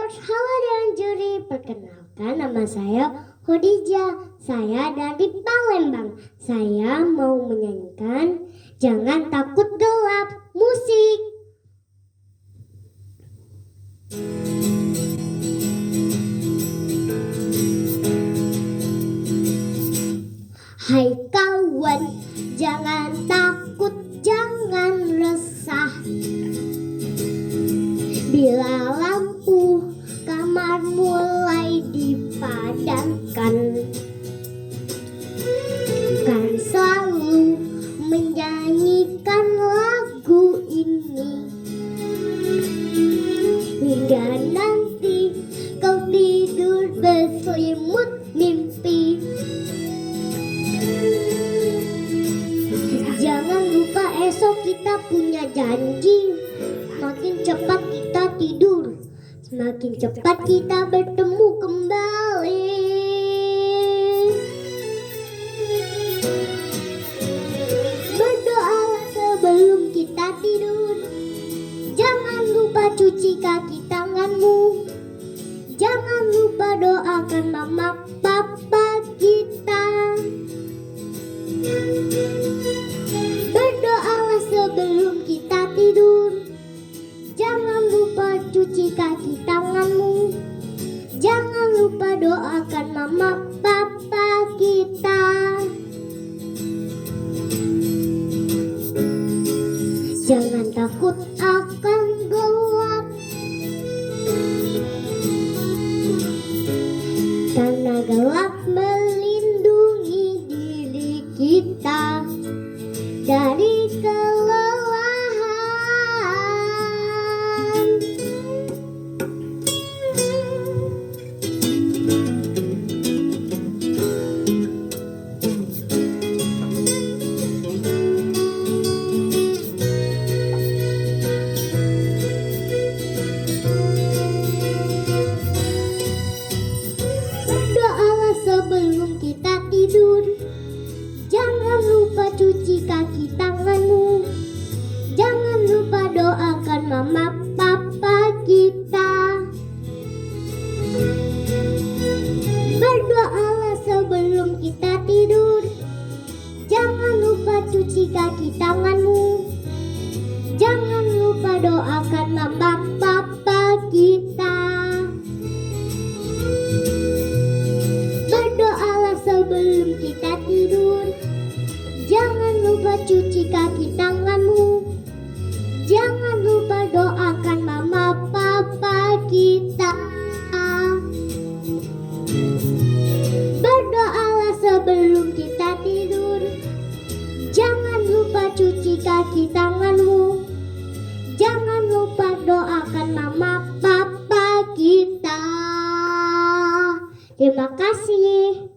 viewers, halo Dewan Juri. Perkenalkan, nama saya Khadijah. Saya dari Palembang. Saya mau menyanyikan Jangan Takut Gelap. Musik. Hai kawan, jangan takut, jangan resah. Bila lampu kamar mulai dipadamkan, kan selalu menyanyikan lagu ini hingga nanti kau tidur berselimut mimpi. Jangan lupa esok kita punya janji. Semakin cepat kita tidur, semakin cepat kita bertemu kembali. Berdoalah sebelum kita tidur. Jangan lupa cuci kaki tanganmu. Jangan lupa doakan mama papa kita. Berdoalah sebelum kita tidur. Jangan lupa cuci kaki tanganmu. Jangan lupa doakan mama papa kita. Jangan takut akan gelap, karena gelap melindungi diri kita dari kelelahan. Berdoalah sebelum kita tidur. Jangan lupa cuci kaki tanganmu. Jangan lupa doakan mama papa kita. Berdoalah sebelum kita tidur. Jangan lupa cuci kaki tanganmu. Jangan lupa doakan mama papa kita. Berdoalah sebelum kita tidur. Jangan lupa cuci kaki tanganmu. Jangan lupa doakan mama papa kita. Berdoalah sebelum kita tidur. Jangan lupa cuci kaki tanganmu. Jangan lupa doakan mama papa kita. Terima kasih.